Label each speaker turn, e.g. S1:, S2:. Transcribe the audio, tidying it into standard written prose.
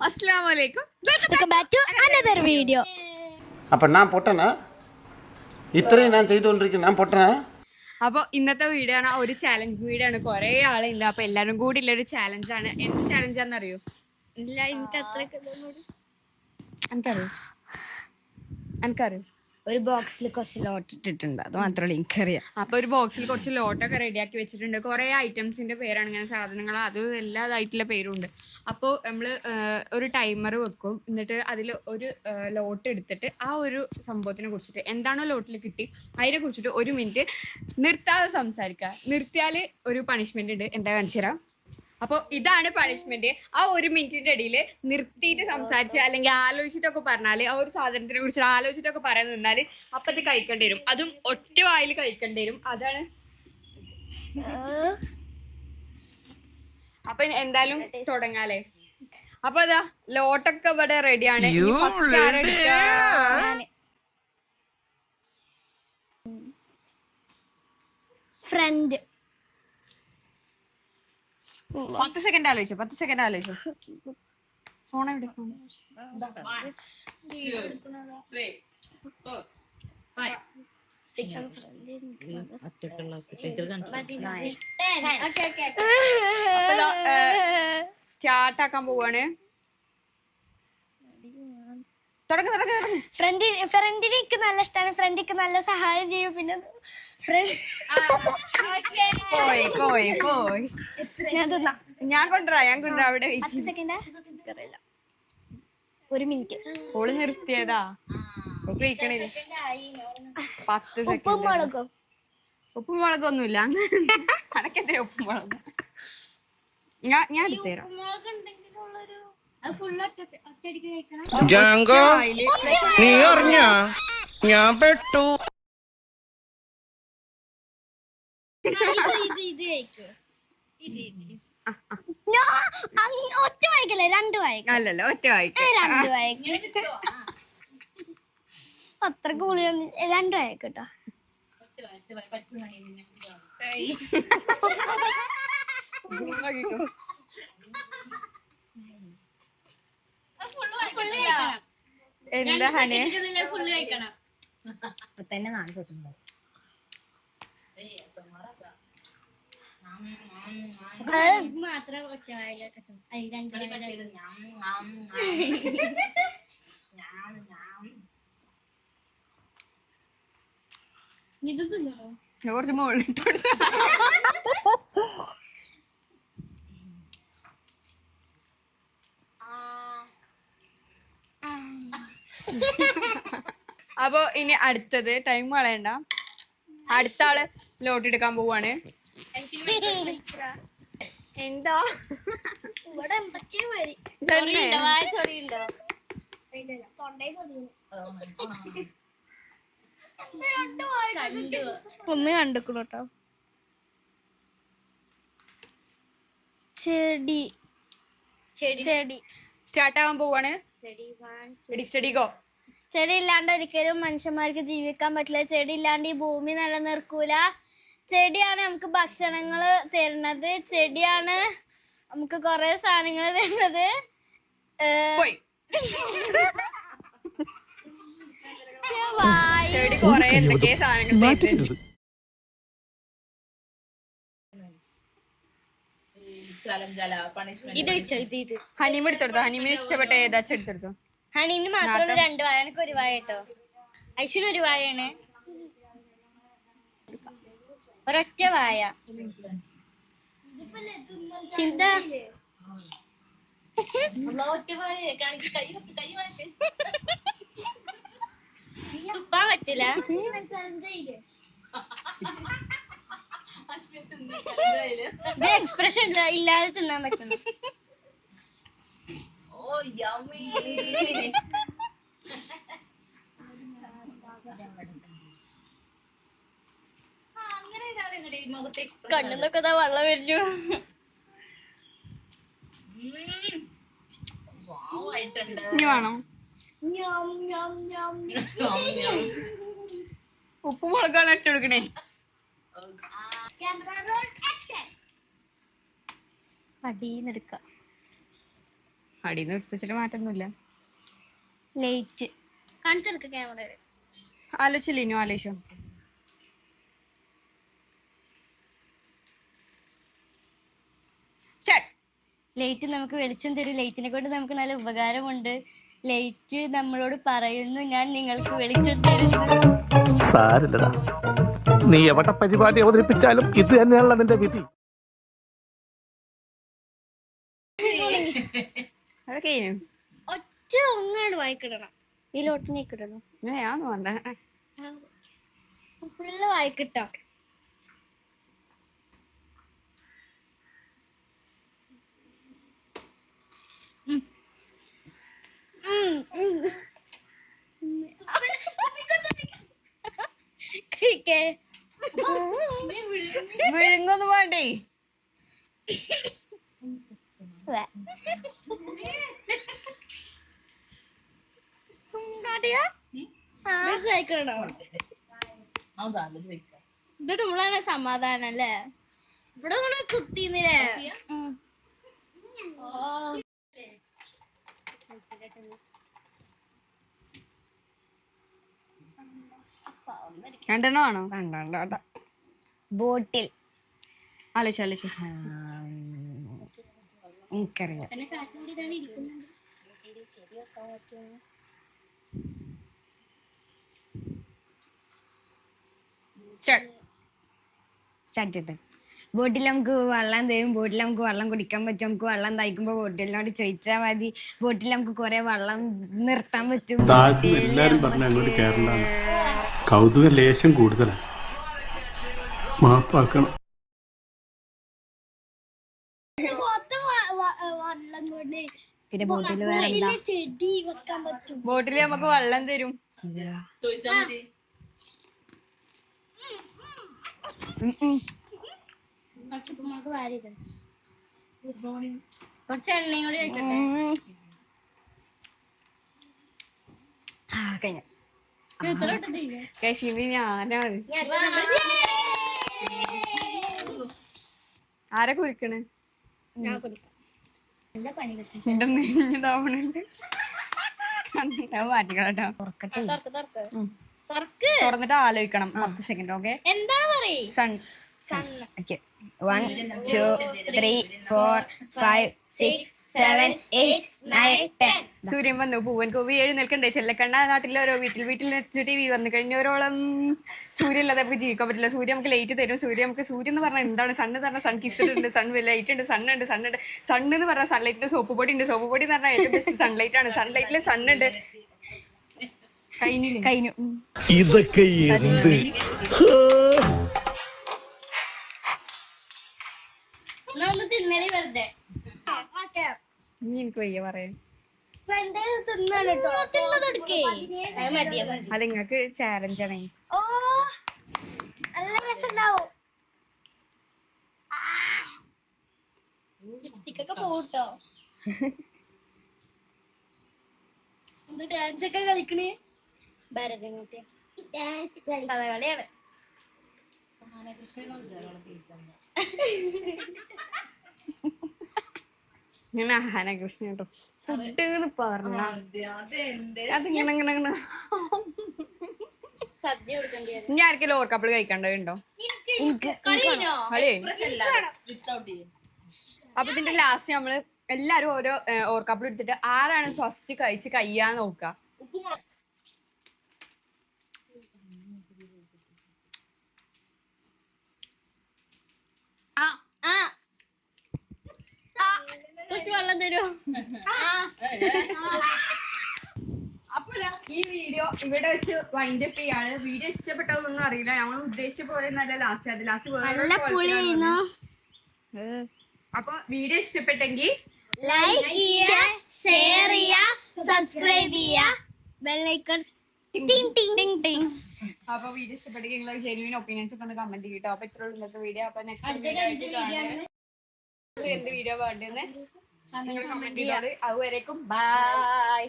S1: അസ്സലാമലൈക്കും.
S2: Welcome back to another video.
S3: അപ്പം ഞാൻ പൊട്ടനാ? ഇത്രയും ഞാൻ ചെയ്തുകൊണ്ടിരിക്കുന്നു, ഞാൻ പൊട്ടനാ?
S1: അപ്പോൾ ഇന്നത്തെ വീഡിയോ ആണ് ഒരു ചാലഞ്ച് വീഡിയോ ആണ്. കുറേ ആളുണ്ട്, അപ്പോൾ എല്ലാവരും കൂടി ഉള്ളൊരു ചാലഞ്ചാണ്. എന്ത് ചാലഞ്ചാണെന്നറിയോ?
S2: ഇല്ല, എനിക്ക് അത്രയ്ക്ക്
S1: എനിക്കറിയോ?
S2: ഒരു ബോക്സിൽ കുറച്ച് ലോട്ട് ഇട്ടിട്ടുണ്ട്, അത് മാത്രമല്ല എനിക്കറിയാം.
S1: അപ്പോൾ ഒരു ബോക്സിൽ കുറച്ച് ലോട്ടൊക്കെ റെഡിയാക്കി വെച്ചിട്ടുണ്ട്. കുറേ ഐറ്റംസിന്റെ പേരാണ്, ഇങ്ങനെ സാധനങ്ങൾ, അത് എല്ലാതായിട്ടുള്ള പേരുണ്ട്. അപ്പോൾ നമ്മൾ ഒരു ടൈമർ വെക്കും, എന്നിട്ട് അതിൽ ഒരു ലോട്ട് എടുത്തിട്ട് ആ ഒരു സംഭവത്തിനെ കുറിച്ചിട്ട് എന്താണോ ലോട്ടിൽ കിട്ടി അതിനെ കുറിച്ചിട്ട് 1 മിനിറ്റ് നിർത്താതെ സംസാരിക്കുക. നിർത്തിയാൽ ഒരു പണിഷ്മെന്റ് ഉണ്ട്, എന്താ കാണിച്ചു തരാം. അപ്പോൾ ഇതാണ് പണിഷ്മെന്റ്. ആ 1 മിനിറ്റിന്റെ ഇടയിൽ നിർത്തിയിട്ട് സംസാരിച്ച് അല്ലെങ്കിൽ ആലോചിച്ചിട്ടൊക്കെ പറഞ്ഞാൽ, ആ ഒരു സാധനത്തിനെ കുറിച്ച് ആലോചിച്ചിട്ടൊക്കെ പറയാൻ നിന്നാൽ അപ്പം അത് കഴിക്കേണ്ടി വരും. അതും ഒറ്റ വായിൽ കഴിക്കേണ്ടി വരും. അതാണ്. അപ്പൊ എന്തായാലും തുടങ്ങാലേ. അപ്പൊ അതാ ലോട്ടൊക്കെ ഇവിടെ റെഡിയാണ്.
S2: ഫ്രണ്ട്
S1: 10 സെക്കൻഡ് ആലോചിച്ചു. 10 സെക്കൻഡ് ആലോചിച്ചു. ഫോൺ എവിടെ? ഫോൺ സ്റ്റാർട്ട് ആക്കാൻ പോവാണ്.
S2: ഫ്രണ്ടിനെ എനിക്ക് നല്ല ഇഷ്ടമാണ്. ഫ്രണ്ടിക്ക് നല്ല സഹായം ചെയ്യും. പിന്നെ
S1: പോയി ഞാൻ കൊണ്ടുവരാ അവിടെ.
S2: 10 സെക്കൻഡാ? 1 മിനിറ്റ്.
S1: ഓള് നിർത്തിയതാ. കഴിക്കണേ 10 സെക്കൻഡ്. ഉപ്പും മുളകൊന്നുമില്ല. അനക്കെന്തിനാ ഉപ്പും മുളക്? ഞാൻ എടുത്തുതരാം.
S4: ജാങ്കോ, നീ അറിഞ്ഞ ഞാൻ പെട്ടു.
S2: ഒറ്റ വായിക്കല്ലേ? 2 വായിക്കാം.
S1: അല്ലല്ലോ, ഒറ്റ വായിക്കാം.
S2: 2 വായിക്കാം. അത്ര കൂളി 2 വായിക്കട്ടോ.
S1: എന്താ ഹനെ?
S2: തന്നെ 4 സെക്കൻഡ്.
S1: കുറച്ച് മുകളിലിട്ട് അപ്പൊ ഇനി അടുത്തത് ടൈം കളയണ്ട. അടുത്ത ആള് ലോട്ട് എടുക്കാൻ പോവാണ്. എന്താ
S2: ഒന്ന് കണ്ടുക്കണോട്ടോ. ചെടി
S1: സ്റ്റാർട്ട് ആവാൻ പോവാണ്. Study go.
S2: ചെടി ഇല്ലാണ്ട് ഒരിക്കലും മനുഷ്യന്മാർക്ക് ജീവിക്കാൻ പറ്റില്ല. ചെടി ഇല്ലാണ്ട് ഈ ഭൂമി നിലനിർക്കൂല. ചെടിയാണ് നമുക്ക് ഭക്ഷണങ്ങള് തരുന്നത്. ചെടിയാണ് നമുക്ക് കൊറേ സാധനങ്ങൾ തരുന്നത്.
S1: ചെടി കൊറേ എന്തൊക്കെ സാധനങ്ങൾ തരുന്നുണ്ട്. ഹനീം എടുത്തെടുത്തോ. ഹനീമിന് ഇഷ്ടപ്പെട്ട ഏതാச்சுം എടുത്തെടുത്തോ.
S2: ഹണീന് മാത്രമുള്ള 2 വായ. എനിക്ക് 1 വായ കേട്ടോ. ഐശ്വര്യ 1 വായാണ്. ഒരൊറ്റ വായ. ചിന്ത തുപ്പാൻ പറ്റില്ല. എക്സ്പ്രഷൻ ഇല്ലാതെ തിന്നാൻ പറ്റുന്നു. കണ്ണുന്നൊക്കെ വെള്ളം വരുന്നു.
S1: ഇനി വേണം. ഉപ്പ് മുളകാണ് ഇട്ട് കൊടുക്കണേ.
S2: അടീന്നെടുക്ക.
S1: അടിയിൽ നിന്ന് എടുത്ത് വെച്ചിട്ട് മാറ്റൊന്നുമില്ല.
S2: Light കാണിച്ചെടുക്ക camera.
S1: ആലോചിച്ചില്ല ഇനിയും ആലോചിച്ചോ. സ്റ്റാർട്ട്.
S2: ലൈറ്റ് നമുക്ക് വെളിച്ചം തരും. ലൈറ്റിനെ കൊണ്ട് നമുക്ക് നല്ല ഉപകാരമുണ്ട്. ലൈറ്റ് നമ്മളോട് പറയുന്നു ഞാൻ നിങ്ങൾക്ക് വെളിച്ചം തരുന്നു.
S5: സാരില്ലടാ, നീ എവിടെ പരിപാടി അവതരിപ്പിച്ചാലും ഇത് തന്നെയാണല്ലോ നിന്റെ വിധി.
S1: അവിടെ കഴിഞ്ഞു.
S2: ഒറ്റ ഒന്നാണ് വായിക്കിടണം. ഈ ലോട്ടിനേക്ക് ഇടണം.
S1: ഞാൻ വേണ്ട.
S2: ഫുള്ള് വായിക്കിട്ടോ.
S1: വിഴുങ്ങൊന്നും വേണ്ടേ.
S2: ഇത് നമ്മളാണ് സമാധാനം അല്ലേ. ഇവിടെ നമ്മള് കുത്തിന്നില്ലേ.
S1: രണ്ടെണ്ണം ആണോ? വേണ്ട.
S2: ബോട്ടിൽ
S1: ആലോചിച്ചു. എനിക്കറിയാം.
S6: ബോട്ടിൽ നമുക്ക് വെള്ളം തരും. ബോട്ടിൽ നമുക്ക് വെള്ളം കുടിക്കാൻ പറ്റും. നമുക്ക് വെള്ളം തയ്ക്കുമ്പോ ബോട്ടിലിനോട് ചോദിച്ചാൽ മതി. ബോട്ടിൽ നമുക്ക് കുറെ വെള്ളം നിർത്താൻ പറ്റും.
S7: എല്ലാരും പറഞ്ഞ അങ്ങോട്ട് കയറണ്ടാണ്. കൗതുക ലേശം കൂടുതലാണ്. മാപ്പാക്കണം.
S6: പിന്നെ ബോട്ടിൽ വേറെ എന്താ?
S2: ചെടി വെക്കാൻ പറ്റും.
S1: ബോട്ടിൽ നമുക്ക് വെള്ളം തരും.
S2: കുറച്ച് എണ്ണയും കൂടി വെക്കട്ടെ.
S6: കഴിഞ്ഞ
S1: ഞാനാണ്. ആരെ കുളിക്കണേ? എന്റെ നെഞ്ഞിതാവണുണ്ട്. മാറ്റിക്കളട്ടോ. തുറന്നിട്ട് ആലോചിക്കണം 10 സെക്കൻഡ്. ഓക്കെ,
S2: എന്താണ് പറയേ?
S1: സൺ.
S6: 1 2 3 4 5 6 7 8 9 10.
S1: സൂര്യൻ വന്നു, പൂവൻ കോവി എഴുന്നേൽക്കണ്ടേ, ചെല്ലക്കണ്ണ നാട്ടിലെ ഓരോ വീട്ടിൽ ടി വി വന്നു കഴിഞ്ഞോരോളം. സൂര്യൻ ഇല്ലാതെ നമുക്ക് ജീവിക്കാൻ പറ്റില്ല. സൂര്യൻ നമുക്ക് ലൈറ്റ് തരും. സൂര്യൻ എന്ന് പറഞ്ഞാൽ എന്താണ്? സണ്ണ് എന്ന് പറഞ്ഞാൽ സൺ കിസ് ഉണ്ട്, സൺ ലൈറ്റ് ഉണ്ട്, സണ്ണ് എന്ന് പറഞ്ഞാൽ സൺലൈറ്റിന്റെ സോപ്പ് പൊടി ഉണ്ട്. സോപ്പ് പൊടി എന്ന് പറഞ്ഞാൽ ഏറ്റവും ബെസ്റ്റ് സൺലൈറ്റ് ആണ്. സൺലൈറ്റില് സണ്ണുണ്ട്.
S6: കഴിഞ്ഞു.
S5: ഇതൊക്കെ എന്ത്?
S2: തിന്നലി വെറുതെ
S1: എനിക്ക് വയ്യ പറയാൻ. അത് നിങ്ങക്ക് ചാലഞ്ച് ആണ്.
S2: ഓ നല്ല രസമുണ്ടാവും. ലിപ്സ്റ്റിക് ഒക്കെ പോട്ടോ. എന്ത് ഡാൻസ് ഒക്കെ കളിക്കണേ? ഭരതനാട്യം കഥകളിയാണ്.
S1: ഞാൻ ആനകൃഷ്ണ കേട്ടോ. ഫുഡ് എന്ന് പറഞ്ഞ അതിങ്ങനെ
S2: സദ്യ കൊടുക്കേണ്ടി വരും.
S1: ഇനി ആർക്കെങ്കിലും ഓർ കപ്പിൾ കഴിക്കേണ്ടതുണ്ടോ? അപ്പൊ ഇതിന്റെ ലാസ്റ്റ് നമ്മള് എല്ലാരും ഓരോ ഓർ കപ്പിൾ എടുത്തിട്ട് ആരാണ് ഫസ്റ്റ് കഴിച്ച് കയ്യാൻ നോക്കുക.
S2: കുറച്ച് വെള്ളം തരുമോ?
S1: അപ്പൊ ഈ വീഡിയോ ഇവിടെ വെച്ച് വൈൻഡ് അപ്പ് ചെയ്യാണ്. വീഡിയോ ഇഷ്ടപ്പെട്ടതൊന്നും അറിയില്ല. ഞങ്ങൾ ഉദ്ദേശിച്ച പോലെ നല്ല ലാസ്റ്റ്
S2: നല്ല പുളിയായിരുന്നു.
S1: അപ്പൊ വീഡിയോ ഇഷ്ടപ്പെട്ടെങ്കിൽ
S2: ലൈക്ക് ചെയ്യുക, ഷെയർ ചെയ്യുക, സബ്സ്ക്രൈബ് ചെയ്യുക, ബെൽ ഐക്കൺ ടിങ് ടിങ് ടിങ് ടിങ്.
S1: അപ്പൊ വീഡിയോ ഇഷ്ടപ്പെട്ടെങ്കിൽ നിങ്ങൾ ജെന്യൂൻ ഒപ്പീനിയൻസ് ഒക്കെ ഒന്ന് കമന്റ് ചെയ്യട്ടോ. അപ്പൊ ഇത്രയുള്ള ഇന്നത്തെ വീഡിയോ. അപ്പൊ നെക്സ്റ്റ് എന്ത് വീഡിയോ വേണ്ടെന്ന് നിങ്ങൾ കമന്റ് ചെയ്തോളൂ. അതുവരേക്കും ബൈ.